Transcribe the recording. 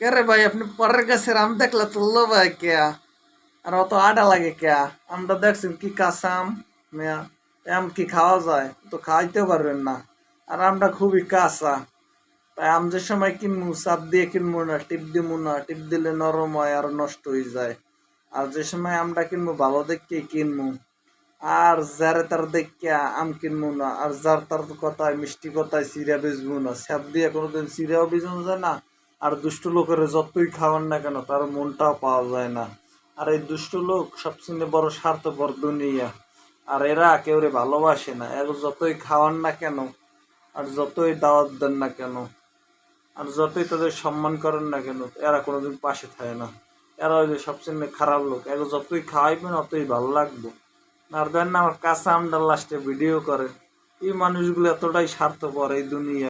কে রে ভাই, আপনি পরের গাছের আম দেখলে তুললো ভাই কেয়া? আর অত আডা লাগে কেয়া? আমটা দেখছেন কি কাঁচা আম মেয়া। এ আম কি খাওয়া যায়? তো খাইতে পারবেন না। আর আমটা খুবই কাঁচা। তাই আম যে সময় কিনবো চাপ দিয়ে কিনবো না, টিপ দিবো না, টিপ দিলে নরম হয় আর নষ্ট হয়ে যায়। আর যে সময় আমটা কিনবো ভালো দেখে কিনবো। আর যারে তার দেখে আম কিনবো না, আর যার তার কথায় মিষ্টি কথায় চিরা বেচবো না, স্যাপ দিয়ে কোনোদিন চিরাও বেচানো যায় না। আর দুষ্ট লোকের যতই খাওয়ান না কেন তার মনটাও পাওয়া যায় না। আর এই দুষ্ট লোক সবচেয়ে বড় স্বার্থপর দুনিয়া। আর এরা কেউরে ভালোবাসে না, এর যতই খাওয়ান না কেন, আর যতই দাওয়াত দেন না কেন, আর যতই তাদের সম্মান করেন না কেন, এরা কোনোদিন পাশে থাকে না। এরা ওই যে সবচেয়ে খারাপ লোক, এরা যতই খাওয়াইবেন অতই ভালো লাগবে। আর দেন না আমার কাঁচা আমডার লাস্টে ভিডিও করে। এই মানুষগুলো এতটাই স্বার্থপর এই দুনিয়া।